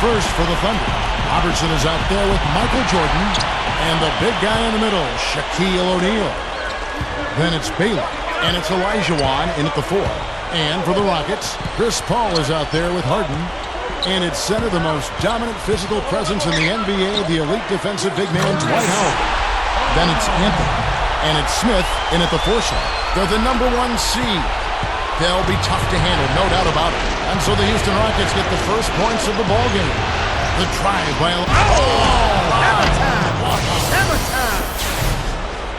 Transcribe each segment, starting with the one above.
first for the Thunder. Robertson is out there with Michael Jordan. And the big guy in the middle, Shaquille O'Neal. Then it's Baylor. And it's Olajuwon in at the 4. And for the Rockets, Chris Paul is out there with Harden. And it's center, the most dominant physical presence in the NBA, the elite defensive big man, Dwight Howard. Then it's Anthony. And it's Smith in at the 4 slot. They're the number 1 seed. They'll be tough to handle, no doubt about it. And so the Houston Rockets get the first points of the ballgame. The drive by... Hammer time! Hammer time!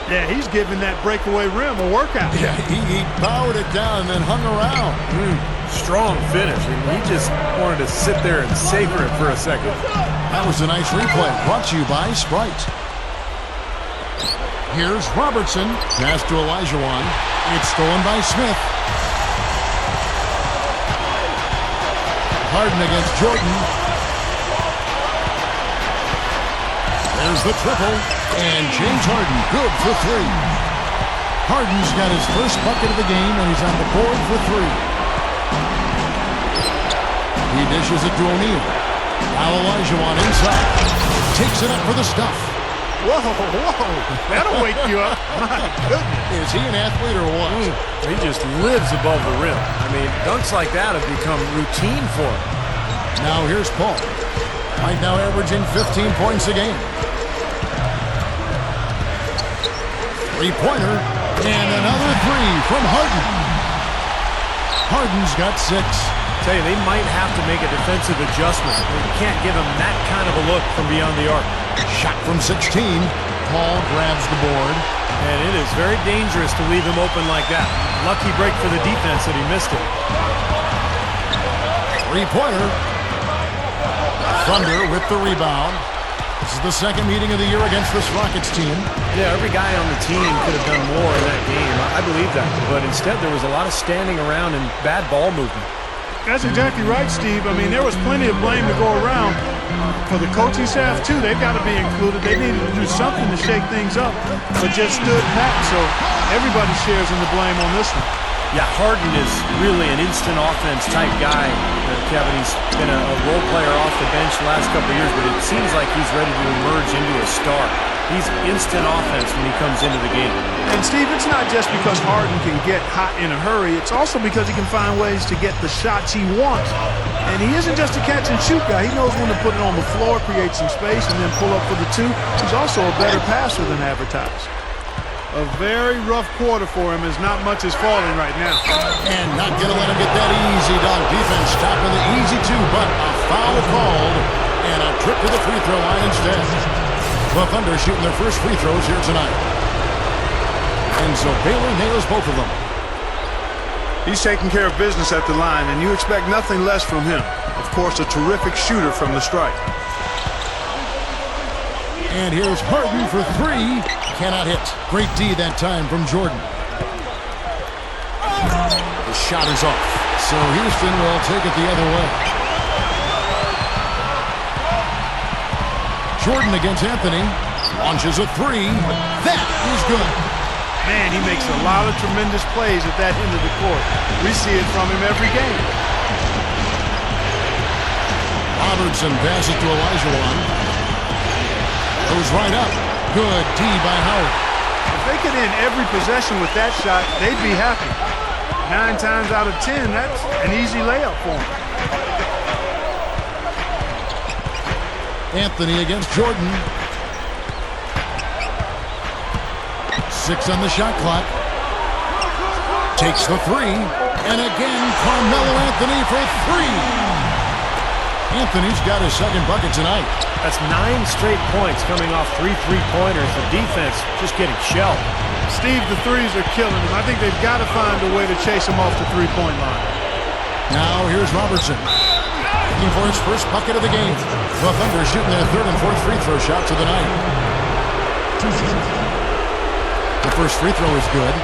Yeah, he's giving that breakaway rim a workout. Yeah, he powered it down and then hung around. Strong finish. He just wanted to sit there and savor it for a second. That was a nice replay, brought to you by Sprite. Here's Robertson. Pass to Olajuwon. It's stolen by Smith. Harden against Jordan. There's the triple. And James Harden, good for 3. Harden's got his first bucket of the game, and he's on the board for 3. He dishes it to O'Neal. Now Olajuwon inside. Takes it up for the stuff. Whoa, that'll wake you up. My goodness. Is he an athlete or what? He just lives above the rim. I mean, dunks like that have become routine for him. Now here's Paul. Right now averaging 15 points a game. Three-pointer. And another 3 from Harden. Harden's got 6. Tell you, they might have to make a defensive adjustment. They can't give him that kind of a look from beyond the arc. Shot from 16. Paul grabs the board. And it is very dangerous to leave him open like that. Lucky break for the defense that he missed it. Three-pointer. Thunder with the rebound. This is the second meeting of the year against this Rockets team. Yeah, every guy on the team could have done more in that game. I believe that. But instead, there was a lot of standing around and bad ball movement. That's exactly right, Steve. I mean, there was plenty of blame to go around. For the coaching staff, too, they've got to be included. They needed to do something to shake things up, but just stood pat. So everybody shares in the blame on this one. Yeah, Harden is really an instant offense type guy. Kevin, he's been a role player off the bench the last couple of years, but it seems like he's ready to emerge into a star. He's instant offense when he comes into the game. And, Steve, it's not just because Harden can get hot in a hurry. It's also because he can find ways to get the shots he wants. And he isn't just a catch-and-shoot guy. He knows when to put it on the floor, create some space, and then pull up for the 2. He's also a better passer than advertised. A very rough quarter for him as not much is falling right now. And not going to let him get that easy dunk. Defense stopping the easy 2, but a foul called. And a trip to the free throw line instead. The Thunder shooting their first free throws here tonight. And so Baylor nails both of them. He's taking care of business at the line, and you expect nothing less from him. Of course, a terrific shooter from the stripe. And here's Harden for 3. Cannot hit. Great D that time from Jordan. The shot is off. So Houston will take it the other way. Jordan against Anthony. Launches a 3. That is good. Man, he makes a lot of tremendous plays at that end of the court. We see it from him every game. Robertson passes to Olajuwon. Goes right up. Good D by Howard. If they could end every possession with that shot, they'd be happy. 9 times out of 10, that's an easy layup for them. Anthony against Jordan. 6 on the shot clock. Takes the 3. And again, Carmelo Anthony for 3. Anthony's got his second bucket tonight. That's 9 straight points coming off 3 three-pointers. The defense just getting shelled. Steve, the threes are killing him. I think they've got to find a way to chase him off the three-point line. Now here's Robertson. Looking for his first bucket of the game. The Thunder shooting their 3rd and 4th free throw shots of the night. The first free throw is good.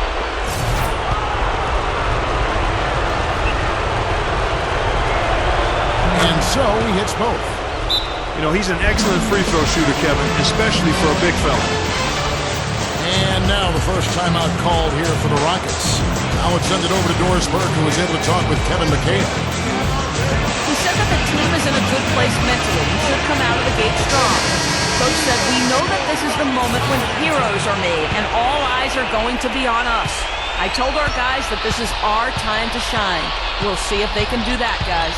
And so he hits both. You know, he's an excellent free throw shooter, Kevin, especially for a big fella. And now the first timeout called here for the Rockets. Now let's send it over to Doris Burke, who was able to talk with Kevin McHale. He said that the team is in a good place mentally. said, we know that this is the moment when heroes are made and all eyes are going to be on us. I told our guys that this is our time to shine. We'll see if they can do that, guys.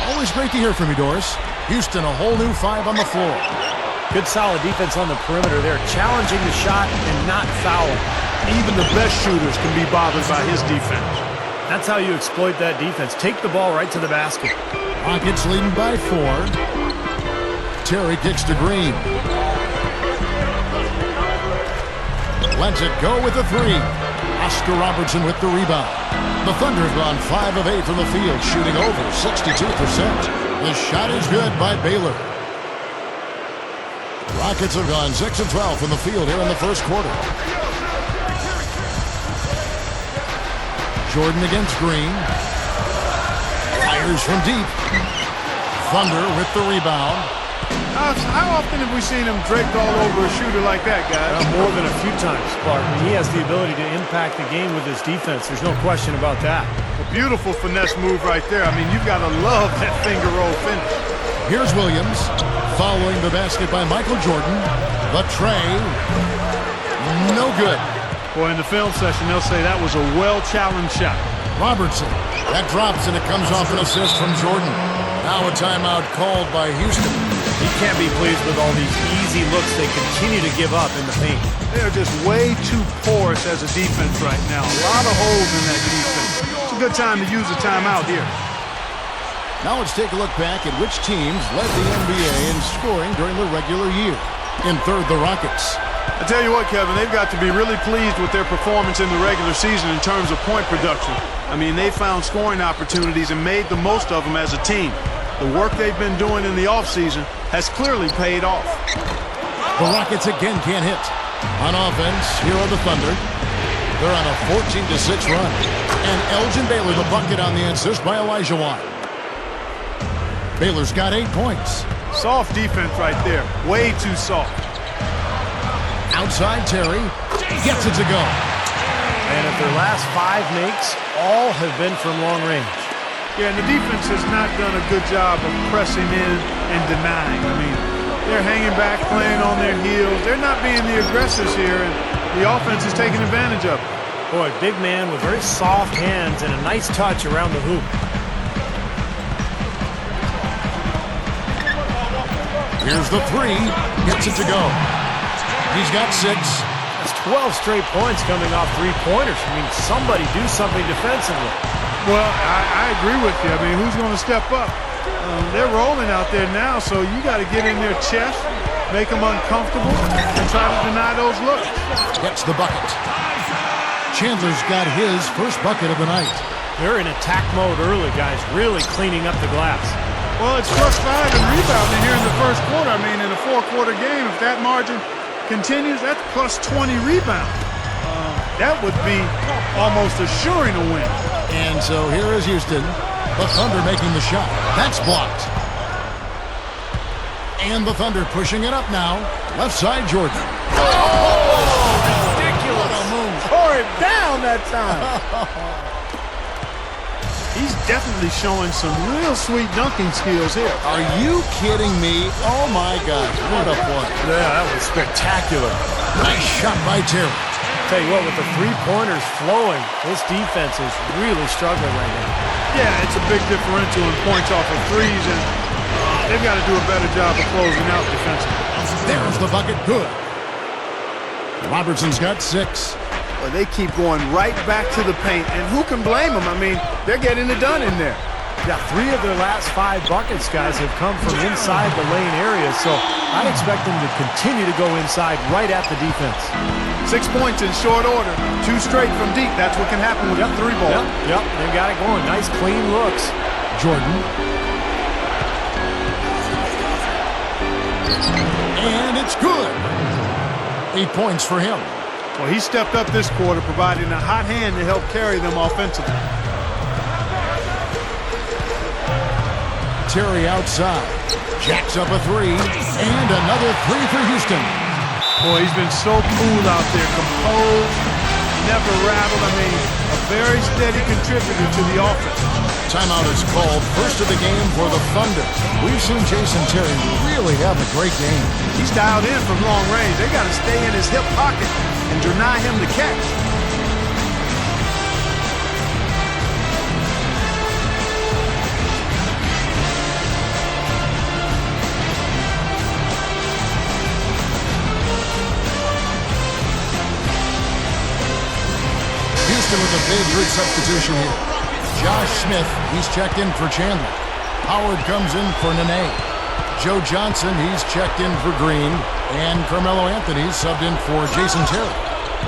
Always great to hear from you, Doris. Houston, a whole new 5 on the floor. Good solid defense on the perimeter there, challenging the shot and not fouling. Even the best shooters can be bothered by his defense. That's how you exploit that defense. Take the ball right to the basket. Rockets leading by 4. Terry kicks to Green. Lets it go with the 3. Oscar Robertson with the rebound. The Thunder have gone 5 of 8 from the field, shooting over 62%. The shot is good by Baylor. Rockets have gone 6 of 12 from the field here in the first quarter. Jordan against Green. Fires from deep. Thunder with the rebound. How often have we seen him draped all over a shooter like that, guys? More than a few times, Clark. He has the ability to impact the game with his defense. There's no question about that. A beautiful finesse move right there. I mean, you've got to love that finger roll finish. Here's Williams. Following the basket by Michael Jordan. The tray. No good. Boy, in the film session, they'll say that was a well-challenged shot. Robertson. That drops, and it comes off an assist from Jordan. Now a timeout called by Houston. He can't be pleased with all these easy looks they continue to give up in the paint. They're just way too porous as a defense right now. A lot of holes in that defense. It's a good time to use a timeout here. Now let's take a look back at which teams led the NBA in scoring during the regular year. In third, the Rockets. I tell you what, Kevin, they've got to be really pleased with their performance in the regular season in terms of point production. I mean, they found scoring opportunities and made the most of them as a team. The work they've been doing in the offseason has clearly paid off. The Rockets again can't hit. On offense, here are the Thunder. They're on a 14-6 run. And Elgin Baylor, the bucket on the assist by Olajuwon. Baylor's got 8 points. Soft defense right there. Way too soft. Outside Terry. Gets it to go. And if their last 5 makes, all have been from long range. Yeah, and the defense has not done a good job of pressing in and denying. I mean, they're hanging back, playing on their heels. They're not being the aggressors here, and the offense is taking advantage of it. Boy, big man with very soft hands and a nice touch around the hoop. Here's the 3. Gets it to go. He's got 6. That's 12 straight points coming off 3-pointers. I mean, somebody do something defensively. Well, I agree with you. I mean, who's going to step up? They're rolling out there now, so you got to get in their chest, make them uncomfortable, and try to deny those looks. Gets the bucket. Chandler's got his first bucket of the night. They're in attack mode early, guys, really cleaning up the glass. Well, it's +5 in rebounding here in the first quarter. I mean, in a 4-quarter game, if that margin continues, that's +20 rebound. That would be almost assuring a win. And so here is Houston. The Thunder making the shot. That's blocked. And the Thunder pushing it up now. Left side, Jordan. Ridiculous. What a move. Tore it down that time. He's definitely showing some real sweet dunking skills here. Are you kidding me? Oh, my gosh. What a play. Yeah, that was spectacular. Nice shot by Terry. Tell you what, with the 3-pointers flowing, this defense is really struggling right now. Yeah, it's a big differential in points off of threes, and they've got to do a better job of closing out defensively. There's the bucket. Good. Robertson's got 6. Well, they keep going right back to the paint, and who can blame them? I mean, they're getting it done in there. Yeah, 3 of their last 5 buckets, guys, have come from inside the lane area, so I'd expect them to continue to go inside right at the defense. 6 points in short order. 2 straight from deep. That's what can happen with the 3-ball. Yep, they got it going. Nice, clean looks. Jordan. And it's good. 8 points for him. Well, he stepped up this quarter, providing a hot hand to help carry them offensively. Terry outside. Jacks up a 3. And another 3 for Houston. Boy, he's been so cool out there, composed, never rattled. I mean, a very steady contributor to the offense. Timeout is called. First of the game for the Thunder. We've seen Jason Terry really have a great game. He's dialed in from long range. They got to stay in his hip pocket and deny him the catch. Houston with a big group substitution here. Josh Smith, he's checked in for Chandler. Howard comes in for Nene. Joe Johnson, he's checked in for Green. And Carmelo Anthony's subbed in for Jason Terry.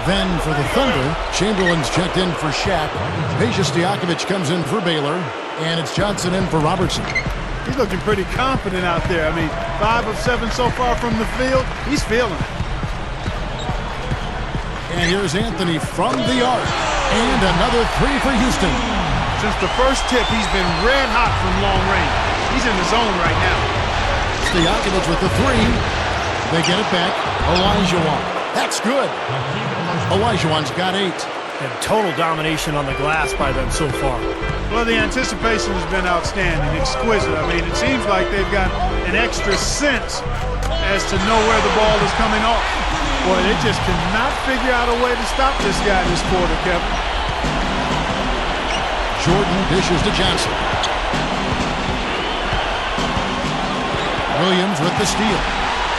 Then for the Thunder, Chamberlain's checked in for Shaq. Peja Stojakovic comes in for Baylor. And it's Johnson in for Robertson. He's looking pretty confident out there. I mean, 5 of 7 so far from the field. He's feeling it. And here's Anthony from the arc. And another three for Houston. Since the first tip, he's been red hot from long range. He's in the zone right now. Stojakovic with the three. They get it back. Olajuwon. That's good. Olajuwon's got 8. And total domination on the glass by them so far. Well, the anticipation has been outstanding, exquisite. I mean, it seems like they've got an extra sense as to know where the ball is coming off. Boy, they just cannot figure out a way to stop this guy in this quarter, Kevin. Jordan dishes to Johnson. Williams with the steal.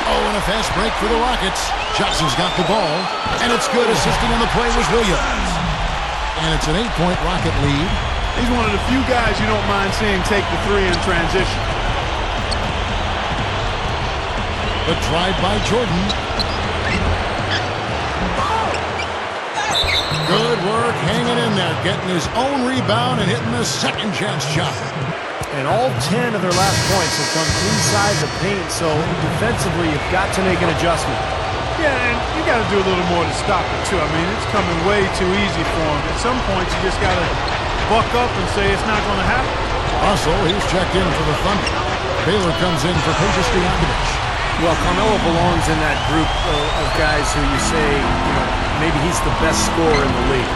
Oh, and a fast break for the Rockets. Johnson's got the ball, and it's good. Assisting on the play was Williams. And it's an 8-point Rocket lead. He's one of the few guys you don't mind seeing take the three in transition. The drive by Jordan. Good work hanging in there, getting his own rebound and hitting the second chance shot. And all 10 of their last points have come inside the paint, so defensively you've got to make an adjustment. Yeah, and you got to do a little more to stop it, too. I mean, it's coming way too easy for him. At some points, you just got to buck up and say it's not going to happen. Russell, he's checked in for the Thunder. Baylor comes in for Peja Stojakovic. Well, Carmelo belongs in that group of guys who you say, you know, maybe he's the best scorer in the league.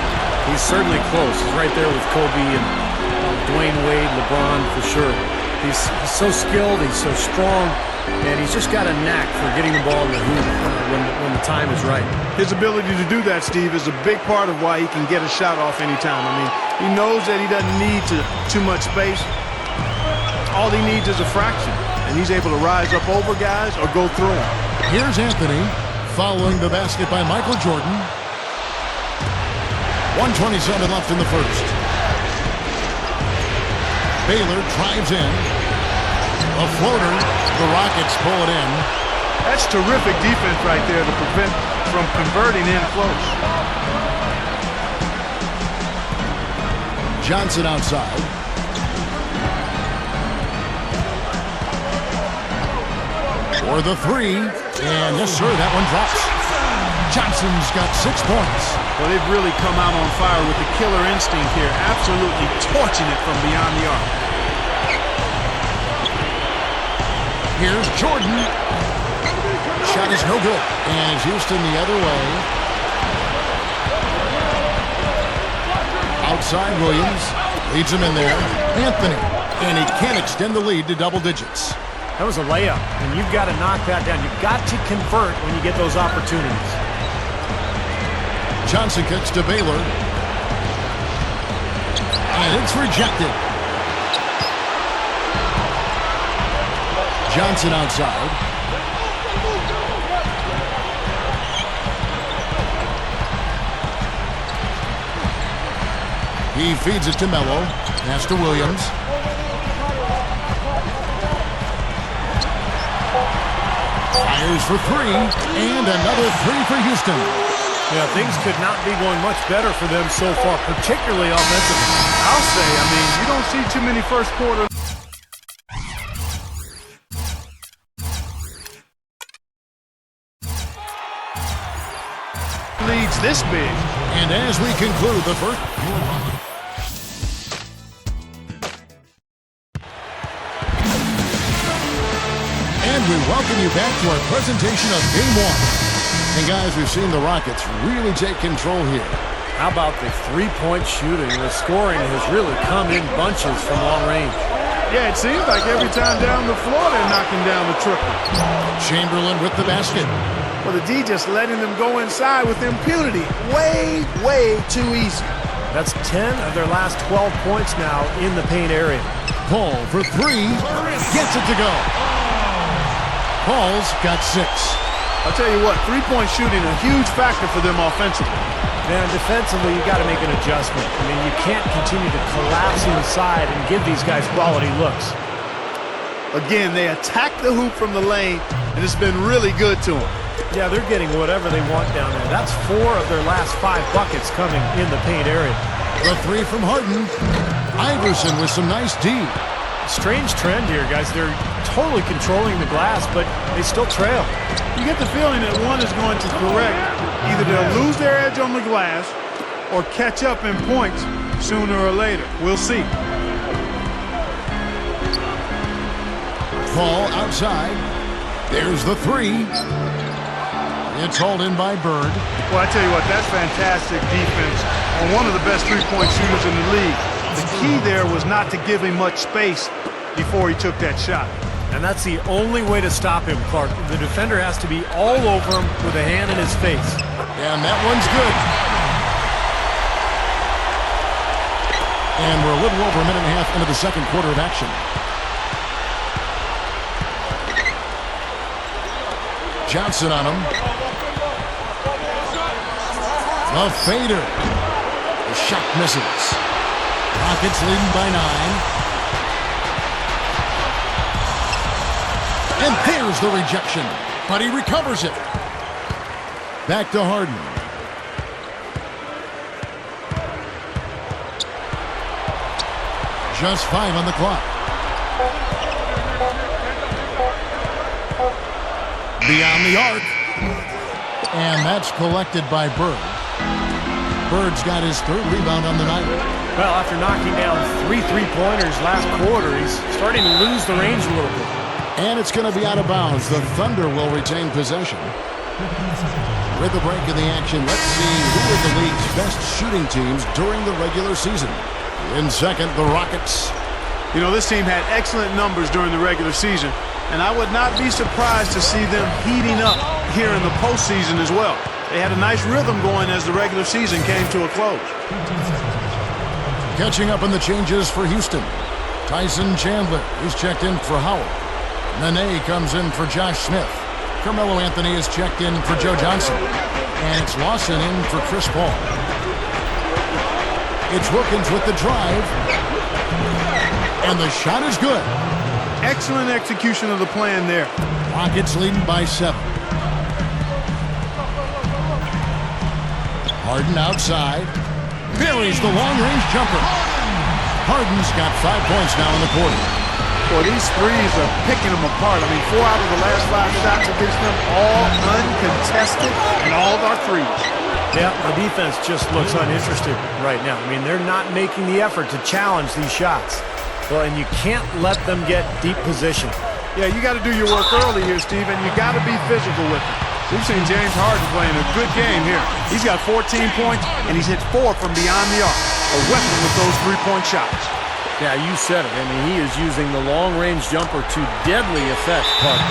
He's certainly close. He's right there with Kobe and Dwayne Wade, LeBron for sure. He's so skilled, he's so strong, and he's just got a knack for getting the ball in the hoop when the time is right. His ability to do that, Steve, is a big part of why he can get a shot off anytime. I mean, he knows that he doesn't need too much space. All he needs is a fraction, and he's able to rise up over guys or go through them. Here's Anthony following the basket by Michael Jordan. 1:27 left in the first. Baylor drives in. A floater. The Rockets pull it in. That's terrific defense right there to prevent from converting in close. Johnson outside. For the three. And yes, sir, that one drops. Johnson's got 6 points. Well, they've really come out on fire with the killer instinct here, absolutely torching it from beyond the arc. Here's Jordan. Shot is no good. And it's Houston the other way. Outside Williams. Leads him in there. Anthony. And he can't extend the lead to double digits. That was a layup, and you've got to knock that down. You've got to convert when you get those opportunities. Johnson kicks to Baylor. And it's rejected. Johnson outside. He feeds it to Melo. Pass to Williams. Fires for three. And another three for Houston. Yeah, things could not be going much better for them so far, particularly offensively. I'll say, I mean, you don't see too many first quarter leads this big. And as we conclude the first... And we welcome you back to our presentation of Game 1. And guys, we've seen the Rockets really take control here. How about the three-point shooting? The scoring has really come in bunches from long range. Yeah, it seems like every time down the floor they're knocking down the triple. Chamberlain with the basket. Well, the D just letting them go inside with impunity. Way, way too easy. That's 10 of their last 12 points now in the paint area. Paul for three. Gets it to go. Paul's got 6. I'll tell you what, three-point shooting a huge factor for them offensively. Man, defensively, you got to make an adjustment. I mean, you can't continue to collapse inside and give these guys quality looks. Again, they attack the hoop from the lane, and it's been really good to them. Yeah, they're getting whatever they want down there. That's 4 of their last 5 buckets coming in the paint area. The three from Harden. Iverson with some nice D. Strange trend here, guys. They're totally controlling the glass, but they still trail. You get the feeling that one is going to correct. Either they'll lose their edge on the glass or catch up in points sooner or later. We'll see. Paul outside. There's the three. It's hauled in by Bird. Well, I tell you what, that's fantastic defense on one of the best three-point shooters in the league. The key there was not to give him much space before he took that shot. And that's the only way to stop him, Clark. The defender has to be all over him with a hand in his face. And that one's good. And we're a little over a minute and a half into the second quarter of action. Johnson on him. The fader. The shot misses. Rockets leading by 9. And there's the rejection. But he recovers it. Back to Harden. Just 5 on the clock. Beyond the arc. And that's collected by Bird. Bird's got his 3rd rebound on the night. Well, after knocking down 3 three-pointers last quarter, he's starting to lose the range a little bit. And it's going to be out of bounds. The Thunder will retain possession. With the break in the action, let's see who are the league's best shooting teams during the regular season. In second, the Rockets. You know, this team had excellent numbers during the regular season, and I would not be surprised to see them heating up here in the postseason as well. They had a nice rhythm going as the regular season came to a close. Catching up on the changes for Houston. Tyson Chandler is checked in for Howard. Nene comes in for Josh Smith. Carmelo Anthony is checked in for Joe Johnson. And it's Lawson in for Chris Paul. It's Wilkins with the drive. And the shot is good. Excellent execution of the plan there. Rockets leading by 7. Harden outside. Buries the long-range jumper. Harden's got 5 points now in the quarter. Well, these threes are picking them apart. I mean, 4 out of the last 5 shots against them, all uncontested, and all are threes. Yeah, the defense just looks uninterested right now. I mean, they're not making the effort to challenge these shots. Well, and you can't let them get deep position. Yeah, you got to do your work early here, Steve, and you got to be physical with it. We've seen James Harden playing a good game here. He's got 14 points, and he's hit 4 from beyond the arc. A weapon with those three-point shots. Yeah, you said it. I mean, he is using the long-range jumper to deadly effect, Clark.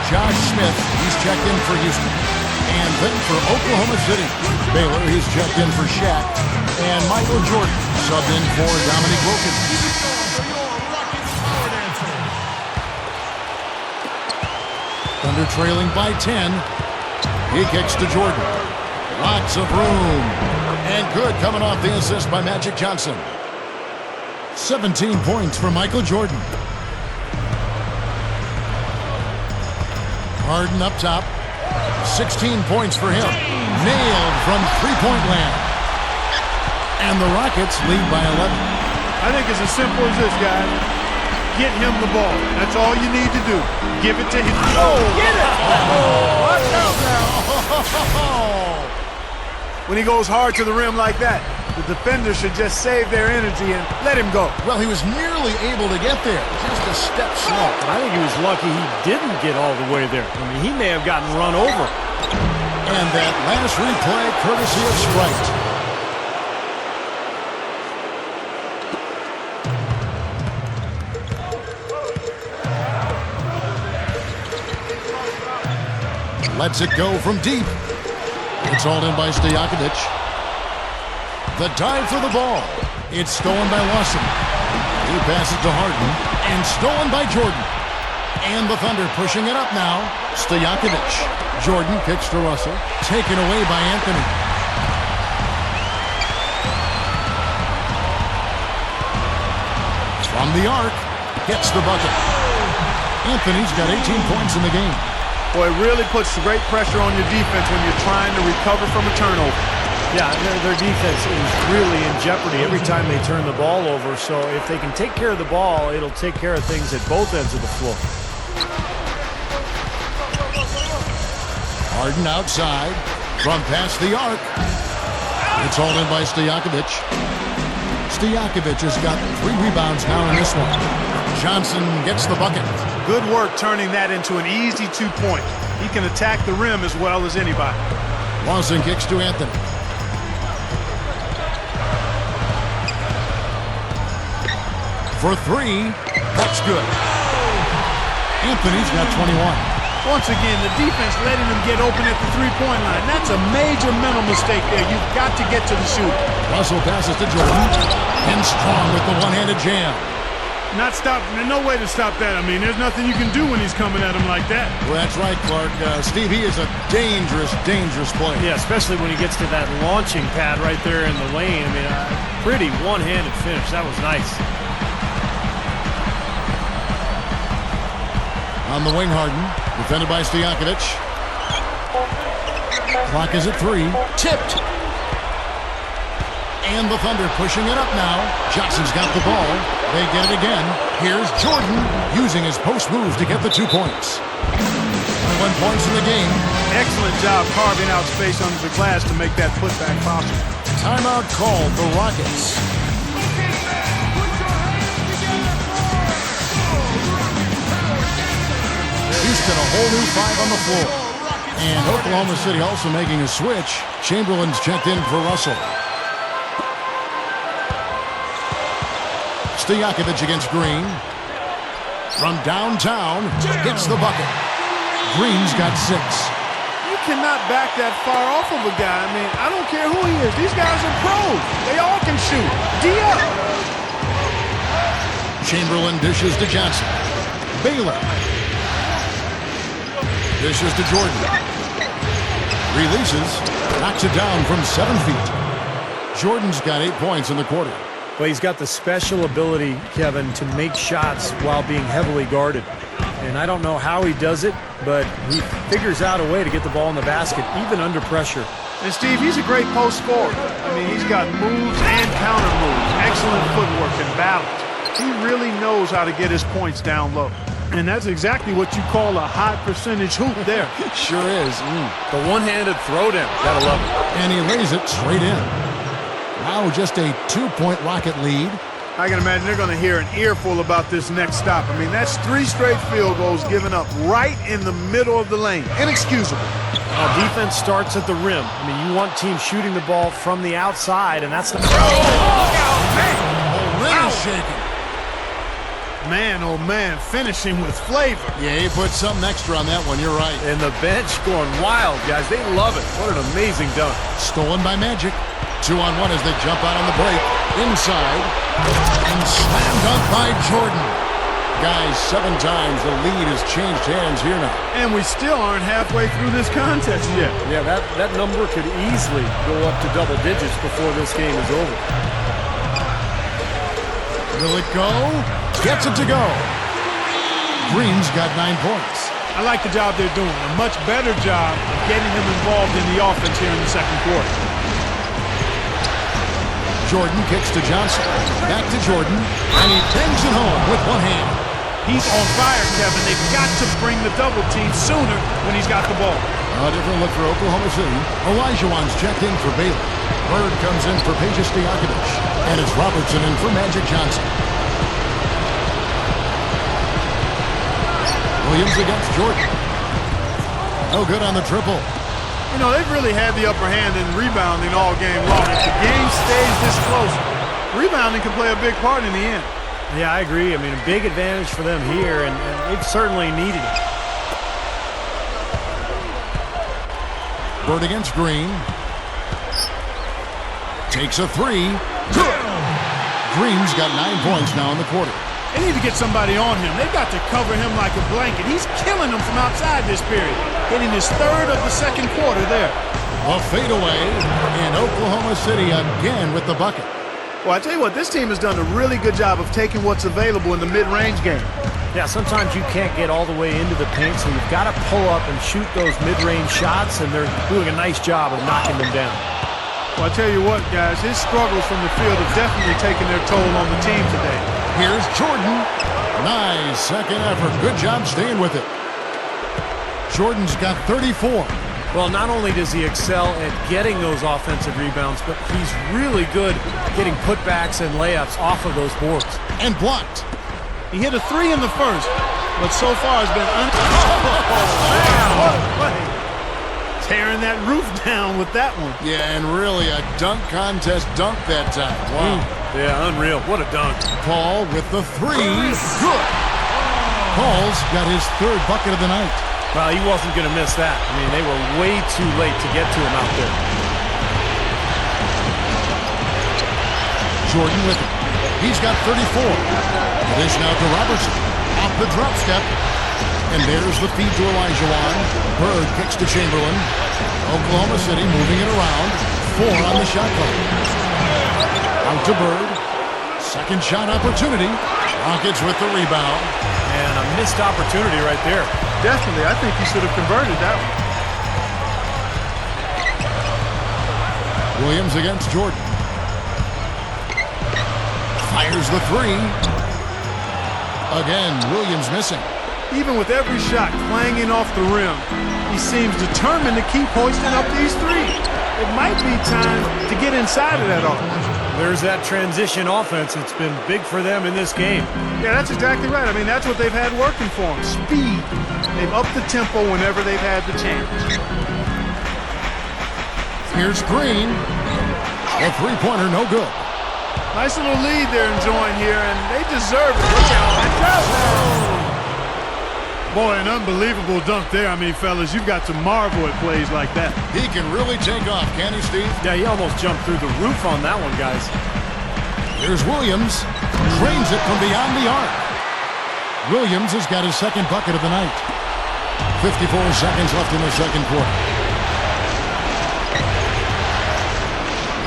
Josh Smith, he's checked in for Houston. And then for Oklahoma City, Baylor, he's checked in for Shaq. And Michael Jordan subbed in for Dominique Wilkins. Thunder trailing by 10. He kicks to Jordan. Lots of room. And good coming off the assist by Magic Johnson. 17 points for Michael Jordan. Harden up top. 16 points for him. Nailed from three-point land. And the Rockets lead by 11. I think it's as simple as this, guys. Get him the ball. That's all you need to do. Give it to him. Oh, get it! Oh, watch out now. When he goes hard to the rim like that, the defender should just save their energy and let him go. Well, he was nearly able to get there. Just a step short. I think he was lucky he didn't get all the way there. I mean, he may have gotten run over. And that last replay, courtesy of Sprite. Lets it go from deep. It's hauled in by Stojakovic. The dive for the ball. It's stolen by Lawson. He passes to Harden. And stolen by Jordan. And the Thunder pushing it up now. Stojakovic. Jordan kicks to Russell. Taken away by Anthony. From the arc. Gets the bucket. Anthony's got 18 points in the game. Boy, it really puts great pressure on your defense when you're trying to recover from a turnover. Yeah, their defense is really in jeopardy every time they turn the ball over. So if they can take care of the ball, it'll take care of things at both ends of the floor. Harden outside. From past the arc. It's hauled in by Stojakovic. Stojakovic has got 3 rebounds now in this one. Johnson gets the bucket. Good work turning that into an easy 2-point. He can attack the rim as well as anybody. Lawson kicks to Anthony. For 3. That's good. Anthony's got 21. Once again, the defense letting them get open at the 3-point line. That's a major mental mistake there. You've got to get to the shooter. Russell passes to Jordan. And Strong with the one-handed jam. Not stop. There's no way to stop that. I mean, there's nothing you can do when he's coming at him like that. Well, that's right, Clark. Steve, he is a dangerous, dangerous player. Yeah, especially when he gets to that launching pad right there in the lane. I mean, pretty one-handed finish. That was nice. On the wing, Harden. Defended by Stojakovic. Clock is at 3. Tipped. And the Thunder pushing it up now. Johnson's got the ball. They get it again. Here's Jordan using his post move to get the 2 points. 21 points in the game. Excellent job carving out space under the glass to make that putback possible. Timeout called the Rockets. Houston a whole new 5 on the floor. And Oklahoma City also making a switch. Chamberlain's checked in for Russell. Stojakovic against Green. From downtown, gets the bucket. Green's got 6. You cannot back that far off of a guy. I mean, I don't care who he is. These guys are pros. They all can shoot. D up. Chamberlain dishes to Johnson. Baylor. Dishes to Jordan. Releases. Knocks it down from 7 feet. Jordan's got 8 points in the quarter. Well, he's got the special ability, Kevin, to make shots while being heavily guarded. And I don't know how he does it, but he figures out a way to get the ball in the basket, even under pressure. And, Steve, he's a great post scorer. I mean, he's got moves and counter moves. Excellent footwork and balance. He really knows how to get his points down low. And that's exactly what you call a high percentage hoop there. Sure is. The one-handed throwdown. Gotta love it. And he lays it straight in. Now just a 2-point Rocket lead. I can imagine they're going to hear an earful about this next stop. I mean, that's 3 straight field goals given up right in the middle of the lane. Inexcusable. Defense starts at the rim. I mean, you want teams shooting the ball from the outside, and that's the... Look out, man! Oh, rim shaking. Man, oh man, finishing with flavor. Yeah, he put something extra on that one. You're right. And the bench going wild, guys. They love it. What an amazing dunk. Stolen by Magic. 2-on-1 as they jump out on the break. Inside. And slam dunk by Jordan. Guys, 7 times the lead has changed hands here now. And we still aren't halfway through this contest yet. Yeah, that number could easily go up to double digits before this game is over. Will it go? Gets it to go. Green's got 9 points. I like the job they're doing. A much better job of getting him involved in the offense here in the second quarter. Jordan kicks to Johnson. Back to Jordan. And he bangs it home with one hand. He's on fire, Kevin. They've got to bring the double team sooner when he's got the ball. A different look for Oklahoma City. Olajuwon's checked in for Baylor. Bird comes in for Peja Stojakovic. And it's Robertson in for Magic Johnson. Williams against Jordan. No good on the triple. You know, they've really had the upper hand in rebounding all game long. If the game stays this close, rebounding can play a big part in the end. Yeah, I agree. I mean, a big advantage for them here, and they've certainly needed it. Bird against Green. Takes a three. Good. Green's got 9 points now in the quarter. They need to get somebody on him. They've got to cover him like a blanket. He's killing them from outside this period. Hitting his third of the second quarter there. A fadeaway, and Oklahoma City again with the bucket. Well, I tell you what, this team has done a really good job of taking what's available in the mid-range game. Yeah, sometimes you can't get all the way into the paint, so you've got to pull up and shoot those mid-range shots, and they're doing a nice job of knocking them down. Well, I tell you what, guys, his struggles from the field have definitely taken their toll on the team today. Here's Jordan. Nice second effort. Good job staying with it. Jordan's got 34. Well, not only does he excel at getting those offensive rebounds, but he's really good getting putbacks and layups off of those boards. And blocked. He hit a three in the first, but so far has been what a play. Tearing that roof down with that one. Yeah, and really a dunk contest dunk that time. Wow. Yeah, unreal. What a dunk. Paul with the three. Good. Paul's got his third bucket of the night. Well, he wasn't going to miss that. I mean, they were way too late to get to him out there. Jordan with it. He's got 34. Dish now to Robertson. Off the drop step. And there's the feed to Olajuwon. Bird kicks to Chamberlain. Oklahoma City moving it around. 4 on the shot clock. Out to Bird. Second shot opportunity. Rockets with the rebound. And a missed opportunity right there. Definitely. I think he should have converted that one. Williams against Jordan. Fires the three. Again, Williams missing. Even with every shot clanging off the rim, he seems determined to keep hoisting up these threes. It might be time to get inside of that offense. There's that transition offense. It's been big for them in this game. Yeah, that's exactly right. I mean, that's what they've had working for them. Speed. They've upped the tempo whenever they've had the chance. Here's Green. A three-pointer, no good. Nice little lead they're enjoying here, and they deserve it. Look out. Boy, an unbelievable dunk there. I mean, fellas, you've got to marvel at plays like that. He can really take off, can't he, Steve? Yeah, he almost jumped through the roof on that one, guys. Here's Williams. Drains it from beyond the arc. Williams has got his second bucket of the night. 54 seconds left in the second quarter.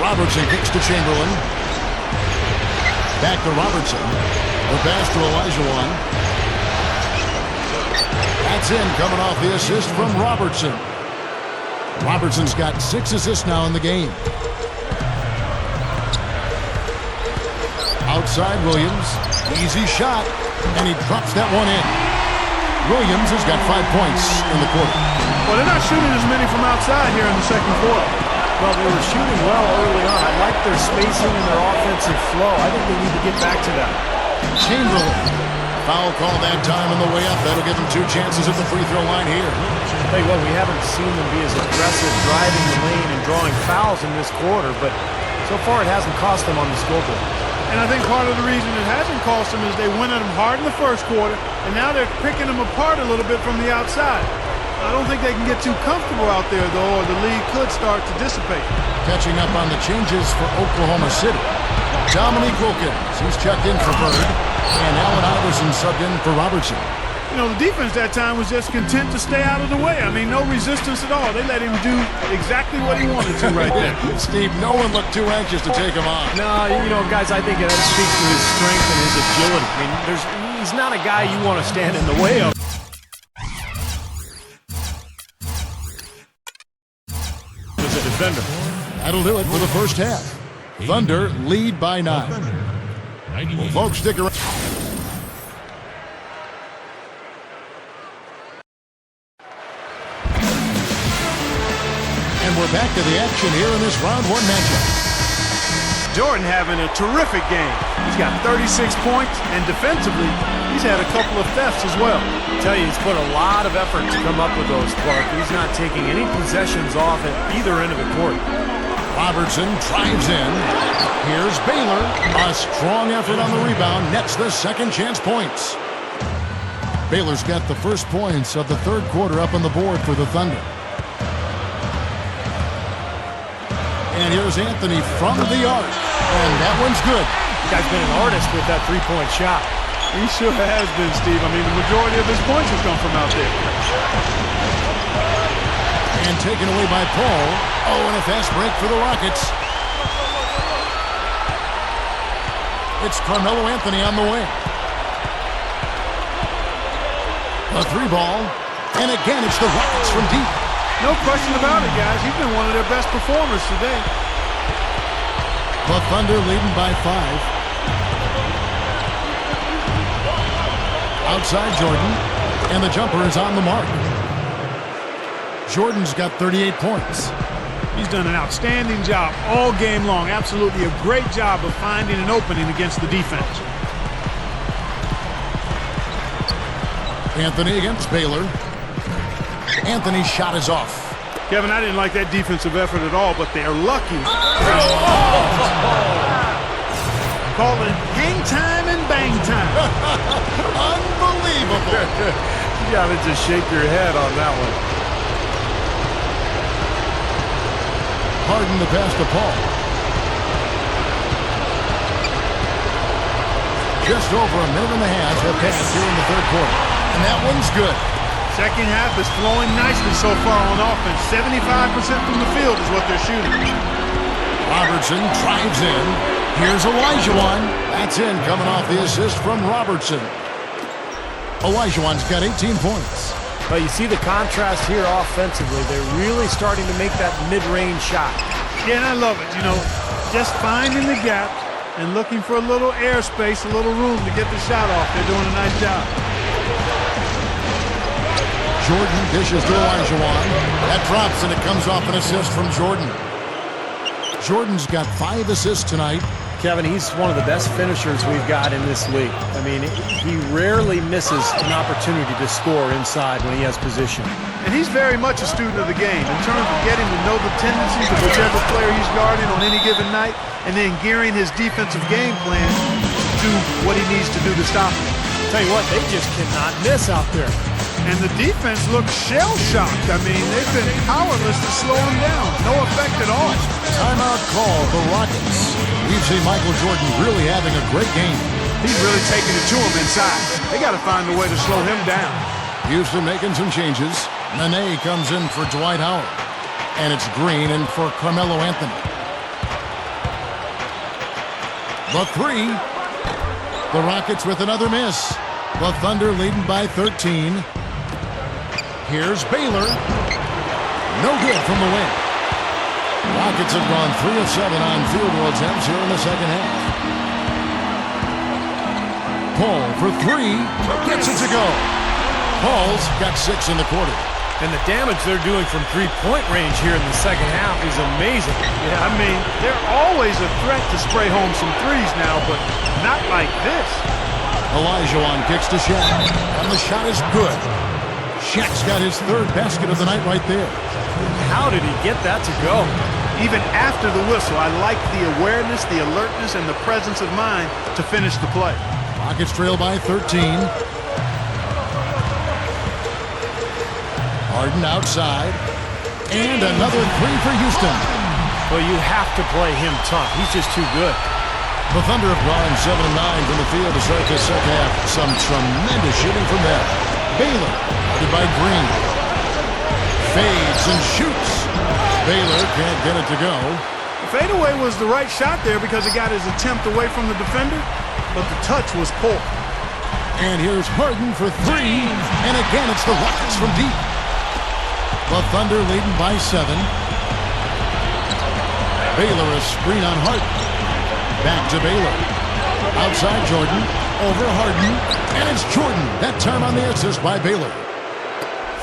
Robertson kicks to Chamberlain. Back to Robertson. The pass to Olajuwon. That's in, coming off the assist from Robertson. Robertson's got 6 assists now in the game. Outside Williams. Easy shot. And he drops that one in. Williams has got 5 points in the quarter. Well, they're not shooting as many from outside here in the second quarter. Well, they were shooting well early on. I like their spacing and their offensive flow. I think they need to get back to that. Chamberlain. Foul call that time on the way up. That'll give them 2 chances at the free throw line here. Tell you what, we haven't seen them be as aggressive driving the lane and drawing fouls in this quarter, but so far it hasn't cost them on the scoreboard. And I think part of the reason it hasn't cost them is they went at them hard in the first quarter, and now they're picking them apart a little bit from the outside. I don't think they can get too comfortable out there, though, or the lead could start to dissipate. Catching up on the changes for Oklahoma City. Dominique Wilkins, he's checked in for Bird, and Allen Iverson subbed in for Robertson. You know, the defense that time was just content to stay out of the way. I mean, no resistance at all. They let him do exactly what he wanted to right there. Steve, no one looked too anxious to take him on. No, you know, guys, I think that speaks to his strength and his agility. I mean, he's not a guy you want to stand in the way of. As a defender. That'll do it for the first half. Thunder lead by 9. Well, folks, stick around. And we're back to the action here in this round 1 matchup. Jordan having a terrific game. He's got 36 points, and defensively, he's had a couple of thefts as well. I tell you, he's put a lot of effort to come up with those, Clark. He's not taking any possessions off at either end of the court. Robertson drives in. Here's Baylor. A strong effort on the rebound. Nets the second chance points. Baylor's got the first points of the third quarter up on the board for the Thunder. And here's Anthony from the arc. And that one's good. Guy's been an artist with that three-point shot. He sure has been, Steve. I mean, the majority of his points have come from out there. And taken away by Paul. Oh, and a fast break for the Rockets. It's Carmelo Anthony on the wing. A three ball. And again, it's the Rockets from deep. No question about it, guys. He's been one of their best performers today. The Thunder leading by 5. Outside Jordan, and the jumper is on the mark. Jordan's got 38 points. He's done an outstanding job all game long. Absolutely a great job of finding an opening against the defense. Anthony against Baylor. Anthony's shot is off. Kevin, I didn't like that defensive effort at all, but they're lucky. Call it hang time and bang time. Unbelievable. You gotta just shake your head on that one. Harden the pass to Paul. Just over a minute and a half have passed here in the third quarter. And that one's good. Second half is flowing nicely so far on offense. 75% from the field is what they're shooting. Robertson drives in. Here's Olajuwon. That's in, coming off the assist from Robertson. Olajuwon's got 18 points. But you see the contrast here offensively. They're really starting to make that mid-range shot. Yeah, and I love it. You know, just finding the gap and looking for a little airspace, a little room to get the shot off. They're doing a nice job. Jordan dishes to Olajuwon. That drops, and it comes off an assist from Jordan. Jordan's got 5 assists tonight. Kevin, he's one of the best finishers we've got in this league. I mean, he rarely misses an opportunity to score inside when he has position. And he's very much a student of the game in terms of getting to know the tendencies of whichever player he's guarding on any given night and then gearing his defensive game plan to what he needs to do to stop him. Tell you what, they just cannot miss out there. And the defense looks shell-shocked. I mean, they've been powerless to slow him down. No effect at all. Timeout call, the Rockets. We've seen Michael Jordan really having a great game. He's really taking it to him inside. They got to find a way to slow him down. Houston making some changes. Nene comes in for Dwight Howard. And it's Green in for Carmelo Anthony. The three. The Rockets with another miss. The Thunder leading by 13. Here's Baylor. No good from the wing. Rockets have gone 3 of 7 on field goal attempts here in the second half. Paul for 3. Gets it to go. Paul's got 6 in the quarter. And the damage they're doing from three-point range here in the second half is amazing. Yeah, I mean, they're always a threat to spray home some threes now, but not like this. Olajuwon kicks to Shaq, and the shot is good. Shaq's got his 3rd basket of the night right there. How did he get that to go? Even after the whistle, I like the awareness, the alertness, and the presence of mind to finish the play. Rockets trail by 13. Harden outside. And another 3 for Houston. Well, you have to play him tough. He's just too good. The Thunder have gone 7 of 9 from the field to start this second half. Some tremendous shooting from them. Baylor, guarded by Green. Fades and shoots. Baylor can't get it to go. The fadeaway was the right shot there because it got his attempt away from the defender, but the touch was poor. And here's Harden for 3. And again, it's the Rockets from deep. The Thunder leading by 7. Baylor a screen on Harden. Back to Baylor. Outside Jordan. Over Harden. And it's Jordan. That time on the assist by Baylor.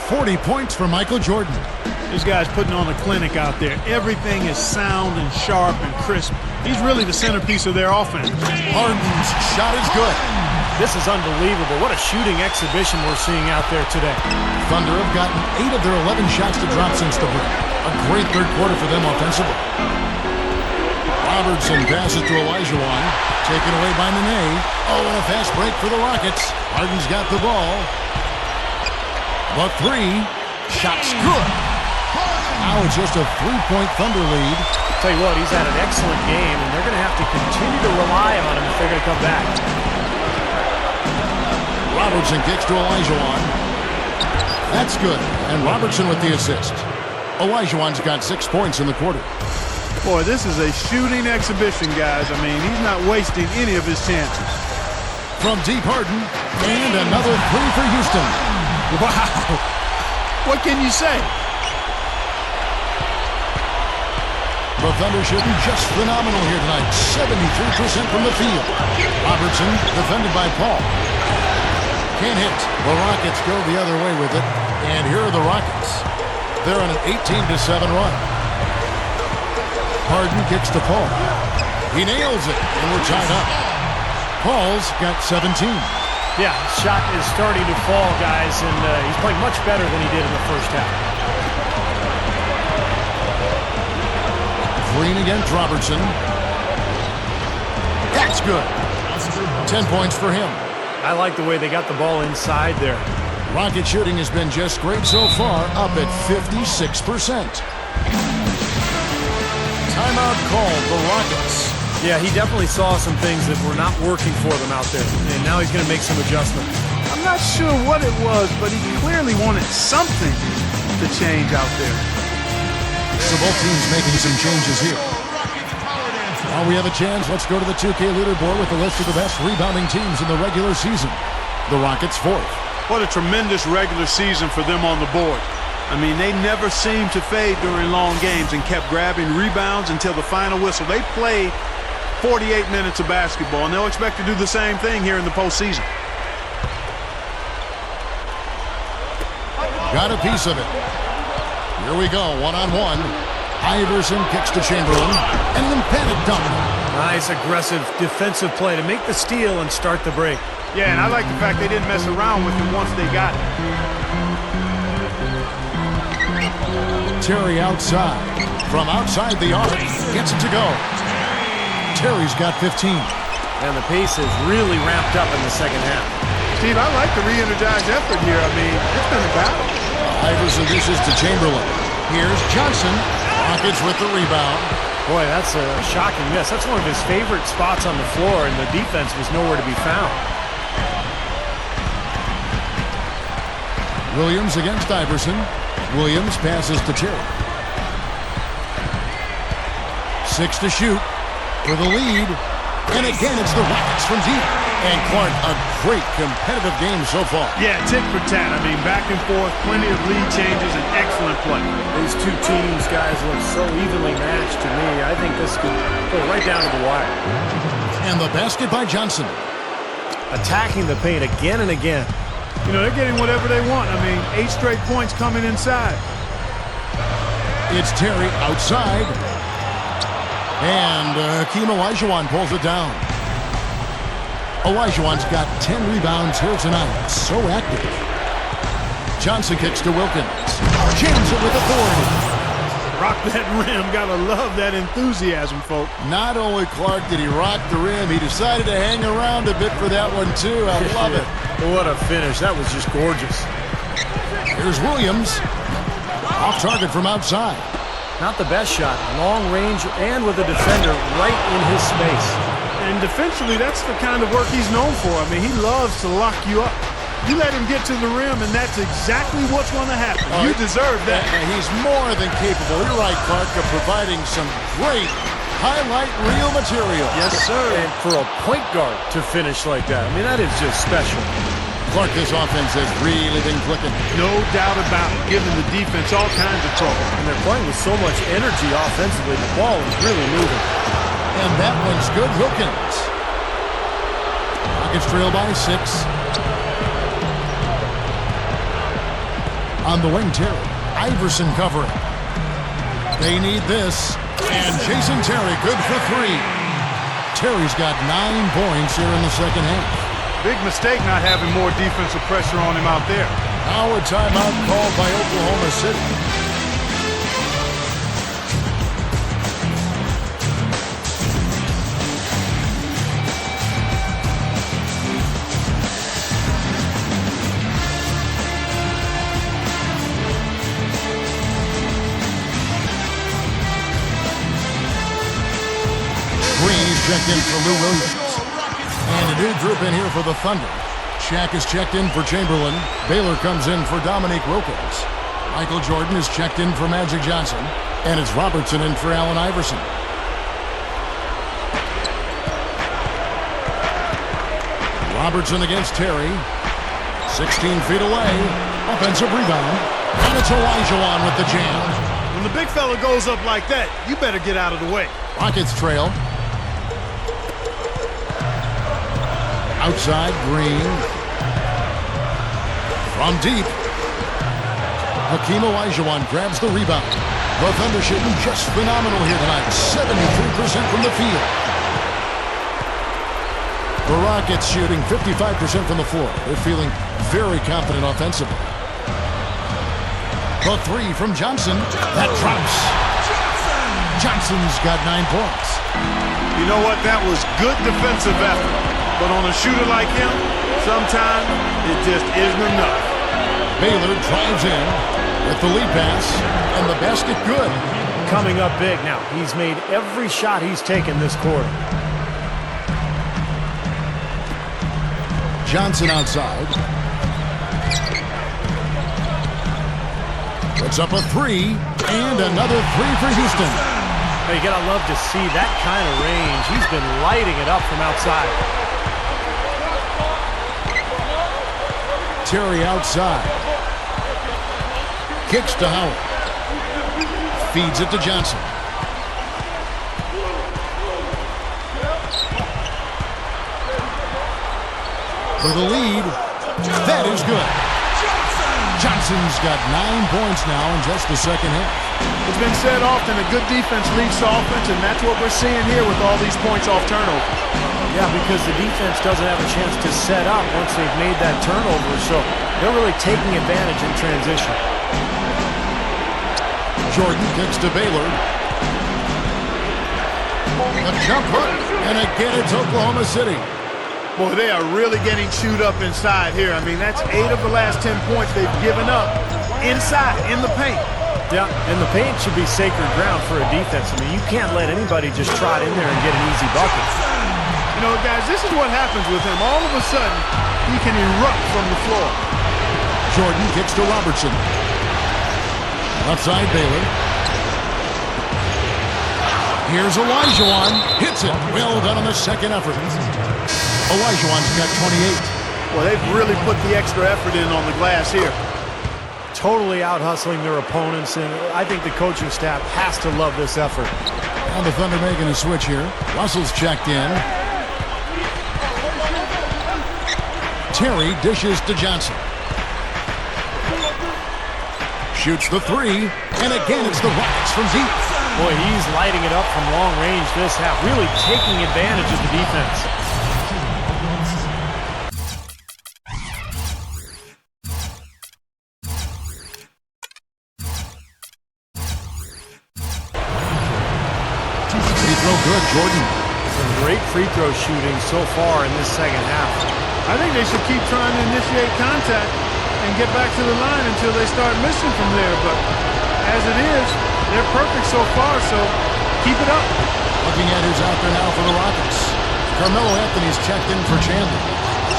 40 points for Michael Jordan. This guy's putting on a clinic out there. Everything is sound and sharp and crisp. He's really the centerpiece of their offense. Harden's shot is good. This is unbelievable. What a shooting exhibition we're seeing out there today. Thunder have gotten 8 of their 11 shots to drop since the break. A great third quarter for them offensively. Robertson passes to Olajuwon. Taken away by Nene. Oh, and a fast break for the Rockets. Harden's got the ball. The 3. Shot's good. Now it's just a 3-point Thunder lead. Tell you what, he's had an excellent game, and they're going to have to continue to rely on him if they're going to come back. Robertson kicks to Olajuwon. That's good. And Robertson with the assist. Olajuwon's got 6 points in the quarter. Boy, this is a shooting exhibition, guys. I mean, he's not wasting any of his chances. From deep, Harden. And another three for Houston. Wow. What can you say? The Thunder shooting just phenomenal here tonight. 73% from the field. Robertson defended by Paul. Can't hit. The Rockets go the other way with it. And here are the Rockets. They're on an 18-7 run. Harden kicks to Paul. He nails it, and we're tied up. Paul's got 17. Yeah, shot is starting to fall, guys, and he's playing much better than he did in the first half. Green against Robertson. That's good. 10 points for him. I like the way they got the ball inside there. Rocket shooting has been just great so far, up at 56%. Timeout called the Rockets. Yeah, he definitely saw some things that were not working for them out there, and now he's going to make some adjustments. I'm not sure what it was, but he clearly wanted something to change out there. So both teams making some changes here. While we have a chance, let's go to the 2K leaderboard with the list of the best rebounding teams in the regular season. The Rockets 4th. What a tremendous regular season for them on the board. I mean, they never seemed to fade during long games and kept grabbing rebounds until the final whistle. They played 48 minutes of basketball, and they'll expect to do the same thing here in the postseason. Got a piece of it. Here we go, one-on-one. Iverson kicks to Chamberlain, and then panic dunk. Nice, aggressive defensive play to make the steal and start the break. Yeah, and I like the fact they didn't mess around with it once they got it. Terry outside. From outside the arc, gets it to go. Terry's got 15. And the pace has really ramped up in the second half. Steve, I like the re-energized effort here. I mean, it's been a battle. Iverson dishes to Chamberlain. Here's Johnson. Rockets with the rebound. Boy, that's a shocking miss. That's one of his favorite spots on the floor, and the defense was nowhere to be found. Williams against Iverson. Williams passes to Terry. 6 to shoot for the lead. And again, it's the Rockets from deep. And Clark, a great competitive game so far. Yeah, tit for tat. I mean, back and forth, plenty of lead changes, and excellent play. These two teams, guys, look so evenly matched to me. I think this could go right down to the wire. And the basket by Johnson. Attacking the paint again and again. You know, they're getting whatever they want. I mean, 8 straight points coming inside. It's Terry outside. And Hakeem Olajuwon pulls it down. Olajuwon's got 10 rebounds here tonight. So active. Johnson kicks to Wilkins. Jams it with authority. Rock that rim. Gotta love that enthusiasm, folks. Not only, Clark, did he rock the rim, he decided to hang around a bit for that one, too. I love it. What a finish. That was just gorgeous. Here's Williams. Off target from outside. Not the best shot. Long range and with a defender right in his space. And defensively, that's the kind of work he's known for. I mean, he loves to lock you up. You let him get to the rim, and that's exactly what's going to happen. You deserve that. And he's more than capable, you're right, Clark, of providing some great highlight reel material. Yes, sir. And for a point guard to finish like that, I mean, that is just special. Clark, this offense has really been clicking. No doubt about it, giving the defense all kinds of trouble. And they're playing with so much energy offensively. The ball is really moving. And that one's good. Wilkins. Rockets trail by 6. On the wing, Terry. Iverson covering. They need this. And Jason Terry, good for 3. Terry's got 9 points here in the second half. Big mistake not having more defensive pressure on him out there. Now a timeout called by Oklahoma City. checked in for Lou Williams. And a new group in here for the Thunder. Shaq is checked in for Chamberlain. Baylor comes in for Dominique Wilkins. Michael Jordan is checked in for Magic Johnson. And it's Robertson in for Allen Iverson. Robertson against Terry. 16 feet away. Offensive rebound. And it's Olajuwon with the jam. When the big fella goes up like that, you better get out of the way. Rockets trail. Outside, Green. From deep. Hakeem Olajuwon grabs the rebound. The Thunder shooting just phenomenal here tonight. 73% from the field. The Rockets shooting 55% from the floor. They're feeling very confident offensively. The three from Johnson. That drops. Johnson's got 9 points. You know what? That was good defensive effort. But on a shooter like him, sometimes it just isn't enough. Baylor drives in with the lead pass, and the basket good. Coming up big now. He's made every shot he's taken this quarter. Johnson outside. Puts up a three, and another three for Houston. But you gotta love to see that kind of range. He's been lighting it up from outside. Terry outside. Kicks to Howard. Feeds it to Johnson. For the lead. That is good. Johnson's got 9 points now in just the second half. It's been said often, a good defense leads to offense, and that's what we're seeing here with all these points off turnover. Yeah, because the defense doesn't have a chance to set up once they've made that turnover, so they're really taking advantage in transition. Jordan kicks to Baylor. A jump hook, and again it's Oklahoma City. Boy, they are really getting chewed up inside here. I mean, that's 8 of the last 10 points they've given up inside, in the paint. Yeah, and the paint should be sacred ground for a defense. I mean, you can't let anybody just trot in there and get an easy bucket. You know, guys, this is what happens with him. All of a sudden, he can erupt from the floor. Jordan kicks to Robertson. Left side, Baylor. Here's Olajuwon. Hits it. Well done on the second effort. Olajuwon's got 28. Well, they've really put the extra effort in on the glass here. Totally out-hustling their opponents, and I think the coaching staff has to love this effort. Now the Thunder making a switch here. Russell's checked in. Terry dishes to Johnson. Shoots the three, and again it's the Rockets from deep. Boy, he's lighting it up from long range this half, really taking advantage of the defense. Free throw good, Jordan. Some great free throw shooting so far in this second half. I think they should keep trying to initiate contact and get back to the line until they start missing from there. But as it is, they're perfect so far, so keep it up. Looking at who's out there now for the Rockets. Carmelo Anthony's checked in for Chandler.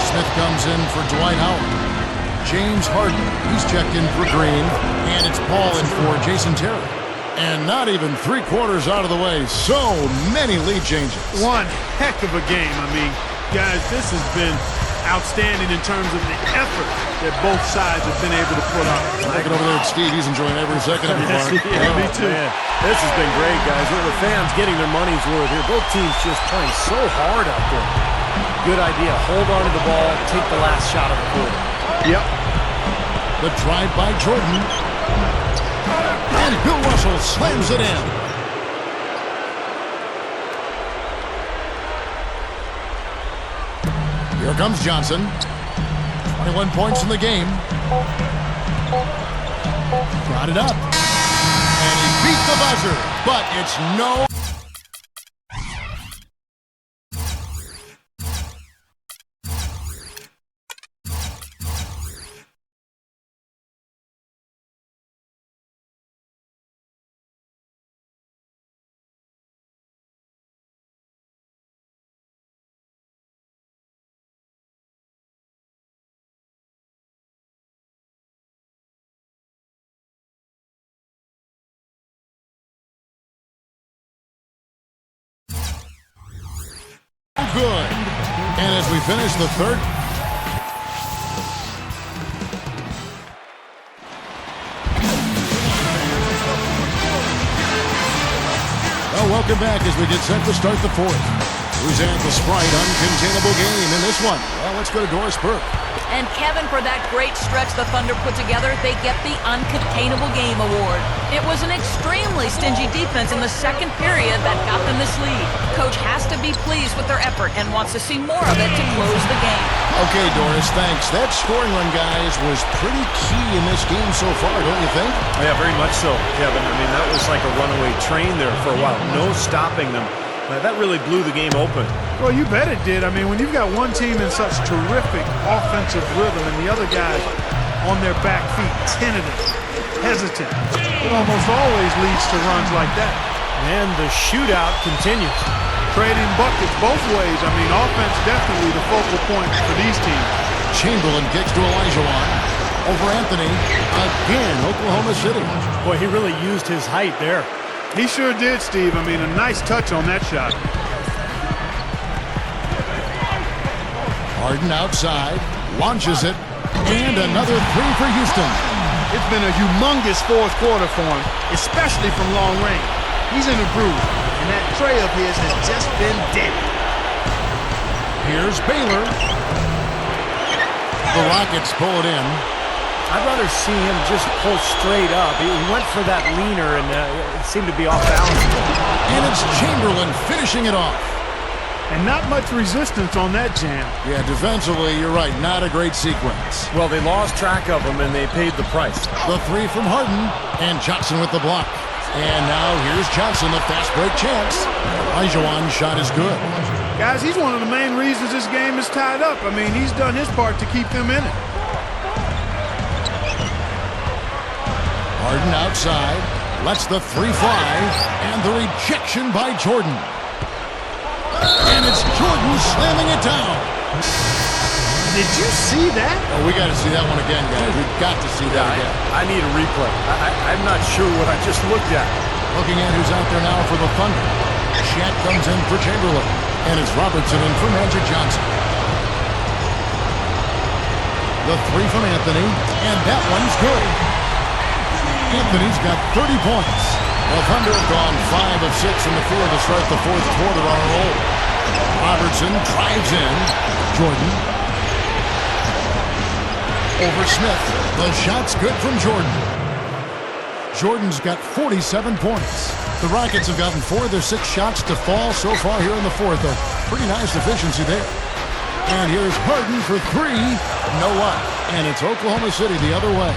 Smith comes in for Dwight Howard. James Harden, he's checked in for Green. And it's Paul in for Jason Terry. And not even 3/4 out of the way. So many lead changes. One heck of a game. I mean, guys, this has been outstanding in terms of the effort that both sides have been able to put on. Looking over there at Steve, he's enjoying every second of it, Mark. Yeah, me too. Man, this has been great, guys. The fans getting their money's worth here. Both teams just playing so hard out there. Good idea. Hold on to the ball. Take the last shot of the quarter. Yep. The drive by Jordan. And Bill Russell slams it in. Here comes Johnson. 21 points in the game. Brought it up. And he beat the buzzer. But it's no... good. And as we finish the third, well, welcome back as we get set to start the fourth. Who's at the Sprite uncontainable game in this one? Well, let's go to Doris Burke. And Kevin, for that great stretch the Thunder put together, they get the Uncontainable Game Award. It was an extremely stingy defense in the second period that got them this lead. Coach has to be pleased with their effort and wants to see more of it to close the game. Okay, Doris, thanks. That scoring run, guys, was pretty key in this game so far, don't you think? Yeah, very much so, Kevin. I mean, that was like a runaway train there for a while. No stopping them. That really blew the game open. Well, you bet it did. I mean, when you've got one team in such terrific offensive rhythm and the other guys on their back feet, tentative, hesitant, it almost always leads to runs like that. And the shootout continues. Trading buckets both ways. I mean, offense definitely the focal point for these teams. Chamberlain kicks to Olajuwon. Over Anthony. Again, Oklahoma City. Boy, he really used his height there. He sure did, Steve. I mean, a nice touch on that shot. Harden outside, launches it, and another three for Houston. It's been a humongous fourth quarter for him, especially from long range. He's in a groove, and that tray of his has just been deadly. Here's Baylor. The Rockets pull it in. I'd rather see him just pull straight up. He went for that leaner, and it seemed to be off balance. And it's Chamberlain finishing it off. And not much resistance on that jam. Yeah, defensively, you're right, not a great sequence. Well, they lost track of him, and they paid the price. The three from Harden, and Johnson with the block. And now here's Johnson, the fast break chance. Olajuwon's shot is good. Guys, he's one of the main reasons this game is tied up. I mean, he's done his part to keep them in it. Harden outside, lets the three fly, and the rejection by Jordan. And it's Jordan slamming it down. Did you see that? Oh, we got to see that one again, guys. We've got to see that again. I need a replay. I'm not sure what I just looked at. Looking at who's out there now for the Thunder. Shaq comes in for Chamberlain, and it's Robertson in for Magic Johnson. The three from Anthony, and that one's good. Anthony's got 30 points. The Thunder have gone 5 of 6 in the field to start the fourth quarter on a roll. Robertson drives in. Jordan. Over Smith. The shot's good from Jordan. Jordan's got 47 points. The Rockets have gotten 4 of their 6 shots to fall so far here in the fourth. A pretty nice efficiency there. And here's Harden for 3. No luck. And it's Oklahoma City the other way.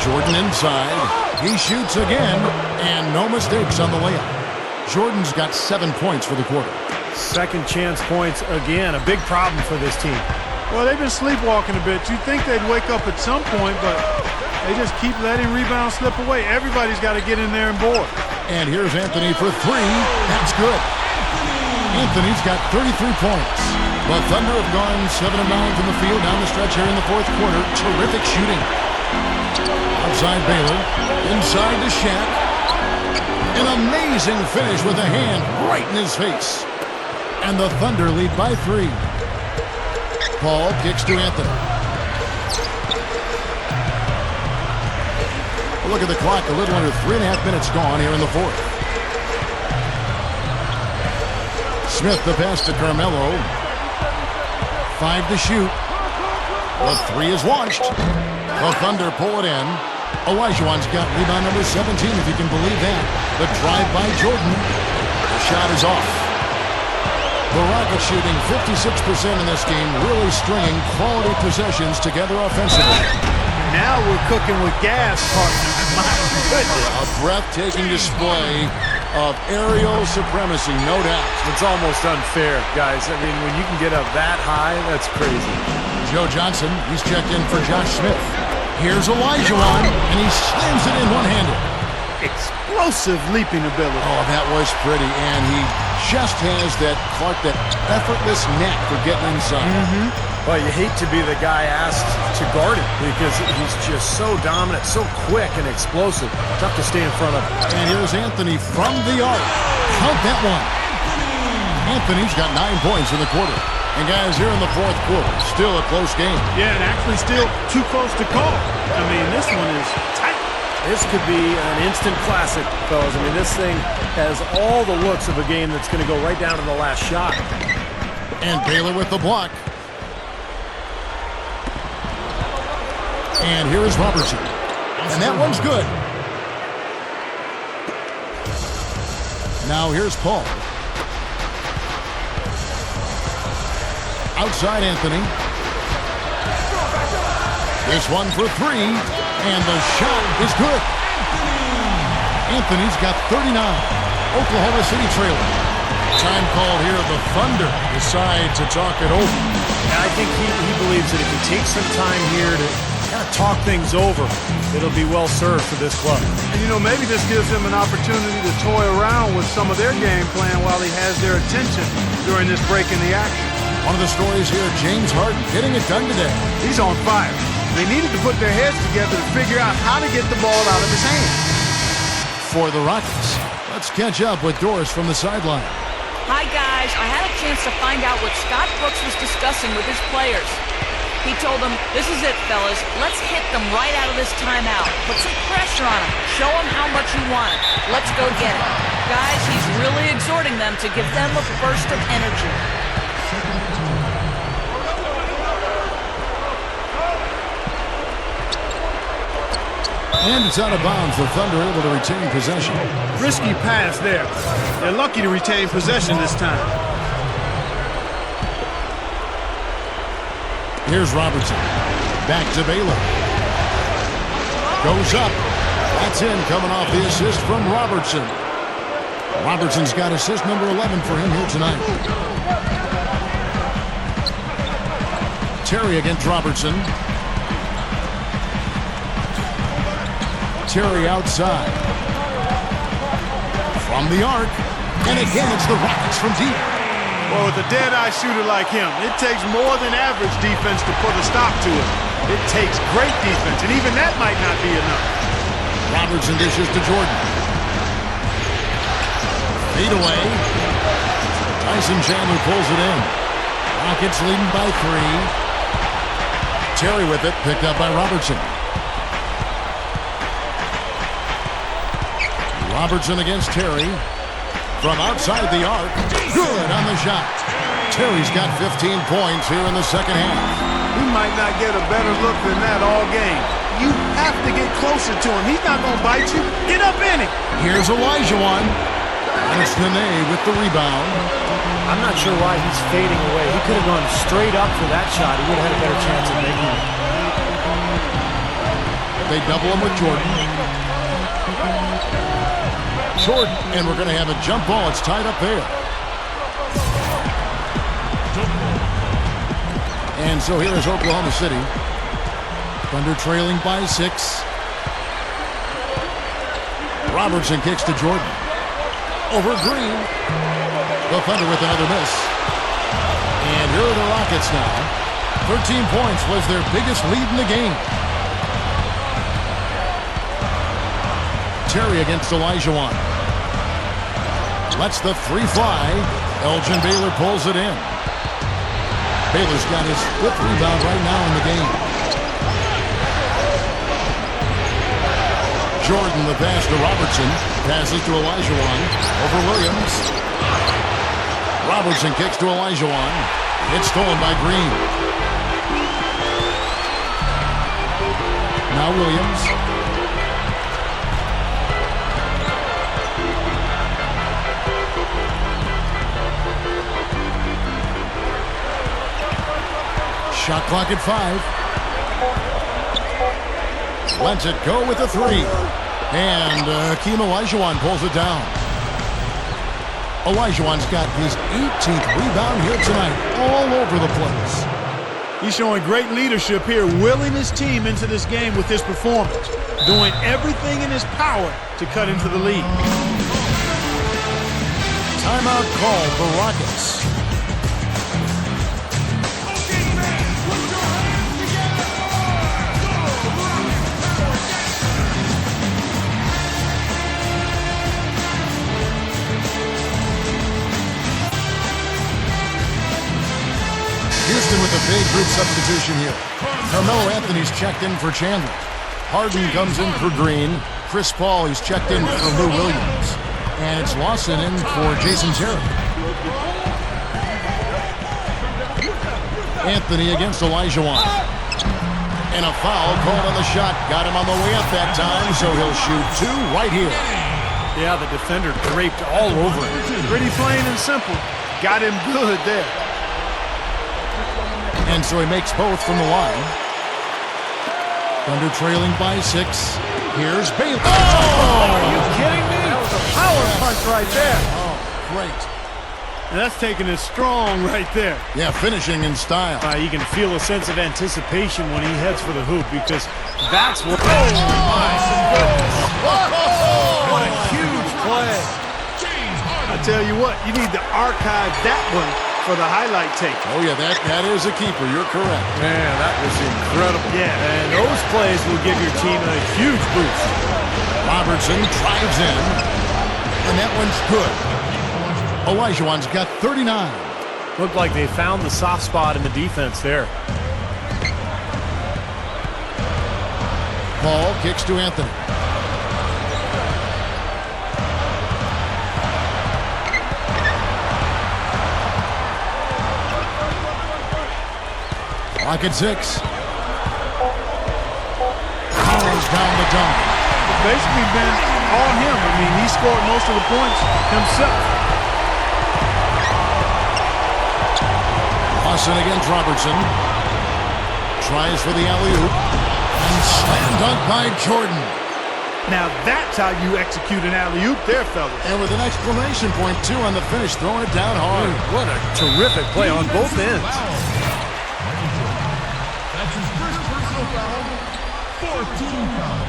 Jordan inside. He shoots again, and no mistakes on the layup. Jordan's got 7 points for the quarter. Second chance points again. A big problem for this team. Well, they've been sleepwalking a bit. You'd think they'd wake up at some point, but they just keep letting rebounds slip away. Everybody's got to get in there and board. And here's Anthony for 3. That's good. Anthony's got 33 points. The Thunder have gone 7 of 9 from the field down the stretch here in the fourth quarter. Terrific shooting. Outside Baylor. Inside to Shaq. An amazing finish with a hand right in his face. And the Thunder lead by 3. Paul kicks to Anthony. Look at the clock. A little under 3.5 minutes gone here in the fourth. Smith the pass to Carmelo. 5 to shoot. The 3 is launched. The Thunder pull it in. Olajuwon's got rebound number 17, if you can believe that. The drive by Jordan. The shot is off. The Rockets shooting 56% in this game, really stringing quality possessions together offensively. Now we're cooking with gas, partner. My goodness. A breathtaking display of aerial supremacy, no doubt. It's almost unfair, guys. I mean, when you can get up that high, that's crazy. Joe Johnson, he's checked in for Josh Smith. Here's Olajuwon, and he slams it in one-handed. Explosive leaping ability. Oh, that was pretty, and he just has that effortless knack for getting inside. Well, you hate to be the guy asked to guard it because he's just so dominant, so quick and explosive. Tough to stay in front of him. And here's Anthony from the arc. Count that one. Anthony's got 9 points in the quarter. And guys, here in the fourth quarter, still a close game. Yeah, and actually still too close to call. I mean, this one is tight. This could be an instant classic, fellas. I mean, this thing has all the looks of a game that's going to go right down to the last shot. And Baylor with the block. And here is Robertson. And that one's good. Now here's Paul. Outside Anthony. This one for 3. And the shot is good. Anthony's got 39. Oklahoma City trailing. Time called here. The Thunder decide to talk it over. And I think he believes that if he takes some time here to kind of talk things over, it'll be well served for this club. And, you know, maybe this gives him an opportunity to toy around with some of their game plan while he has their attention during this break in the action. One of the stories here, James Harden getting it done today. He's on fire. They needed to put their heads together to figure out how to get the ball out of his hands. For the Rockets, let's catch up with Doris from the sideline. Hi, guys. I had a chance to find out what Scott Brooks was discussing with his players. He told them, this is it, fellas. Let's hit them right out of this timeout. Put some pressure on them. Show them how much you want it. Let's go get it. Guys, he's really exhorting them to give them a burst of energy. And it's out of bounds. The Thunder able to retain possession. Risky pass there. They're lucky to retain possession this time. Here's Robertson. Back to Baylor. Goes up. That's in, coming off the assist from Robertson. Robertson's got assist number 11 for him here tonight. Terry against Robertson. Terry outside. From the arc. And again, it's the Rockets from deep. Well, with a dead-eye shooter like him, it takes more than average defense to put a stop to it. It takes great defense, and even that might not be enough. Robertson dishes to Jordan. Fade away. Tyson Chandler pulls it in. Rockets leading by 3. Terry with it, picked up by Robertson. Robertson against Terry. From outside the arc. Good on the shot. Terry's got 15 points here in the second half. He might not get a better look than that all game. You have to get closer to him. He's not going to bite you. Get up in it. Here's Olajuwon. And it's Nene with the rebound. I'm not sure why he's fading away. He could have gone straight up for that shot. He would have had a better chance of making it. They double him with Jordan. Jordan, and we're going to have a jump ball. It's tied up there. And so here is Oklahoma City. Thunder trailing by 6. Robertson kicks to Jordan. Over Green. The Thunder with another miss. And here are the Rockets now. 13 points was their biggest lead in the game. Terry against Olajuwon. Lets the 3 fly. Elgin Baylor pulls it in. Baylor's got his 5th rebound right now in the game. Jordan the pass to Robertson. Passes to Olajuwon. Over Williams. Robertson kicks to Olajuwon. It's stolen by Green. Now Williams. Shot clock at 5. Lets it go with a 3. And Hakeem Olajuwon pulls it down. Olajuwon's got his 18th rebound here tonight. All over the place. He's showing great leadership here, willing his team into this game with his performance. Doing everything in his power to cut into the lead. Timeout call for Rockets. a big group substitution here. Carmelo Anthony's checked in for Chandler. Harden comes in for Green. Chris Paul, he's checked in for Lou Williams. And it's Lawson in for Jason Terry. Anthony against Olajuwon. And a foul called on the shot. Got him on the way up that time, so he'll shoot two right here. Yeah, the defender draped all over him. Pretty plain and simple. Got him good there. And so he makes both from the line. Thunder trailing by 6. Here's Baylor. Oh, are you kidding me? That was a power punch right there. Oh, great. And that's taking it strong right there. Yeah, finishing in style. You can feel a sense of anticipation when he heads for the hoop because that's what... Oh, my goodness. What a huge play. I tell you what, you need to archive that one for the highlight tape. Oh, yeah, that is a keeper. You're correct. Man, that was incredible. Yeah. And those plays will give your team a huge boost. Robertson drives in, and that one's good. Olajuwon's got 39. Looked like they found the soft spot in the defense there. Paul kicks to Anthony. Clock at 6. Collins down the dunk. It's basically been all him. I mean, he scored most of the points himself. Lawson against Robertson. Tries for the alley-oop. And slam dunk by Jordan. Now that's how you execute an alley-oop there, fellas. And with an exclamation point, too, on the finish, throwing it down hard. What a terrific play on both ends. That's his first personal foul. 14 foul.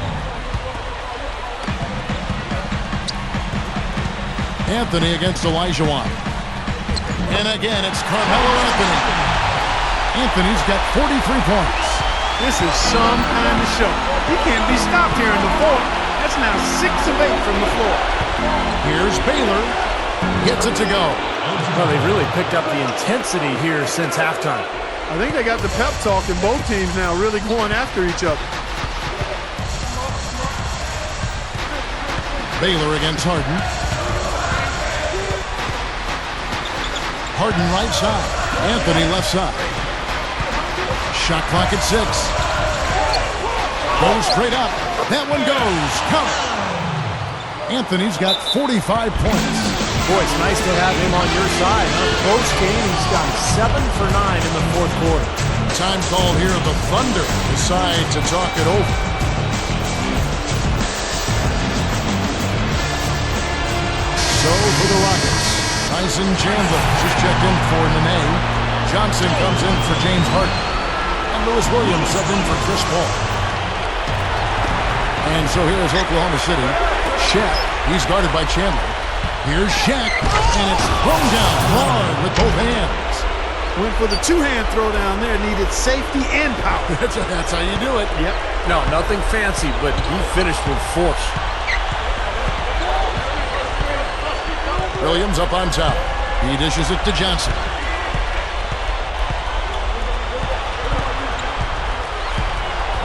Anthony against Olajuwon. And again, it's Carmelo Anthony. Anthony's got 43 points. This is some kind of show. He can't be stopped here in the fourth. That's now 6 of 8 from the floor. Here's Baylor. Gets it to go. Well, they've really picked up the intensity here since halftime. I think they got the pep talk in both teams now, really going after each other. Baylor against Harden. Harden right side. Anthony left side. Shot clock at 6. Goes straight up. That one goes. Count. Anthony's got 45 points. Boy, it's nice to have him on your side. Close game, he's gone 7 for 9 in the fourth quarter. Time call here. The Thunder decide to talk it over. So for the Rockets, Tyson Chandler just checked in for Nene. Johnson comes in for James Harden. And Lewis Williams subbed in for Chris Paul. And so here's Oklahoma City. Shaq, he's guarded by Chandler. Here's Shaq, and it's thrown down hard with both hands. Went for the two-hand throwdown there. Needed safety and power. That's how you do it. Yep. No, nothing fancy, but he finished with force. Williams up on top. He dishes it to Johnson.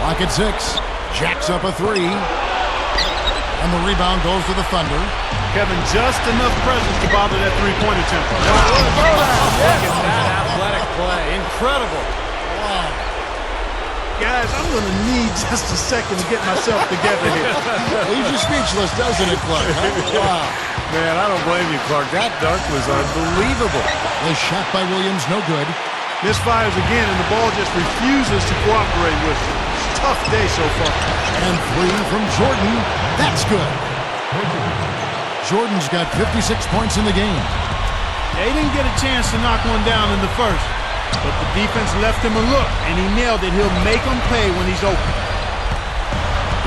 Clock at 6. Jacks up a 3. And the rebound goes to the Thunder. Kevin, just enough presence to bother that three-point attempt. Look at that athletic play. Incredible. Wow. Guys, I'm going to need just a second to get myself together here. Leaves you speechless, doesn't it, Clark? Wow. Man, I don't blame you, Clark. That dunk was unbelievable. The shot by Williams, no good. Misfires again, and the ball just refuses to cooperate with it. Tough day so far. And 3 from Jordan. That's good. Jordan's got 56 points in the game. They didn't get a chance to knock one down in the first, but the defense left him a look, and he nailed it. He'll make them pay when he's open.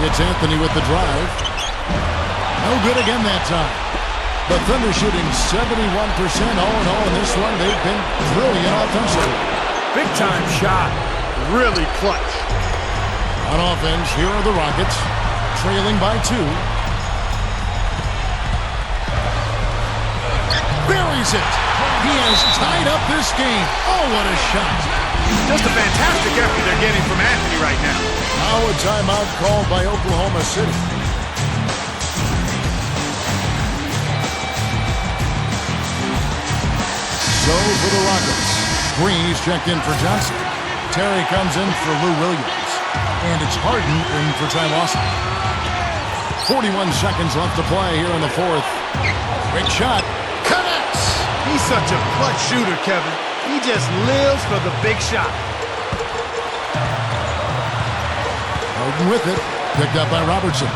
It's Anthony with the drive. No good again that time. The Thunder shooting 71% all in all in this one. They've been brilliant offensively. Big time shot. Really clutch. On offense, here are the Rockets, trailing by 2. Buries it. He has tied up this game. Oh, what a shot. Just a fantastic effort they're getting from Anthony right now. Now a timeout called by Oklahoma City. So for the Rockets, Green's checked in for Johnson. Terry comes in for Lou Williams. And it's Harden in for Ty Lawson. 41 seconds left to play here in the fourth. Big shot. Connects! He's such a clutch shooter, Kevin. He just lives for the big shot. Harden with it. Picked up by Robertson.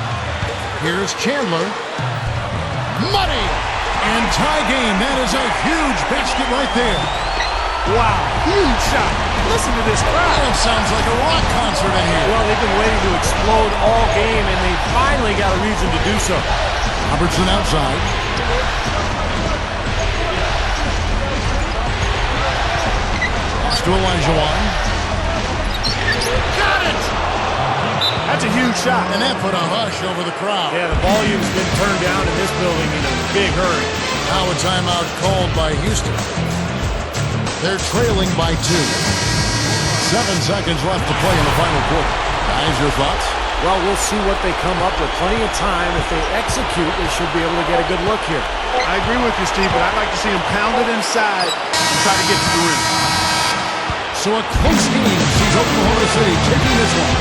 Here's Chandler. Money! And tie game. That is a huge basket right there. Wow, huge shot. Listen to this crowd. It sounds like a rock concert in here. Well, they've been waiting to explode all game, and they finally got a reason to do so. Robertson outside. Pass to Olajuwon. Got it! That's a huge shot. And that put a hush over the crowd. Yeah, the volume's been turned down in this building in a big hurry. Now a timeout called by Houston. They're trailing by 2. 7 seconds left to play in the final quarter. Guys, your thoughts? Well, we'll see what they come up with. Plenty of time. If they execute, they should be able to get a good look here. I agree with you, Steve, but I'd like to see him pound it inside and try to get to the rim. So a close game sees Oklahoma City taking this one.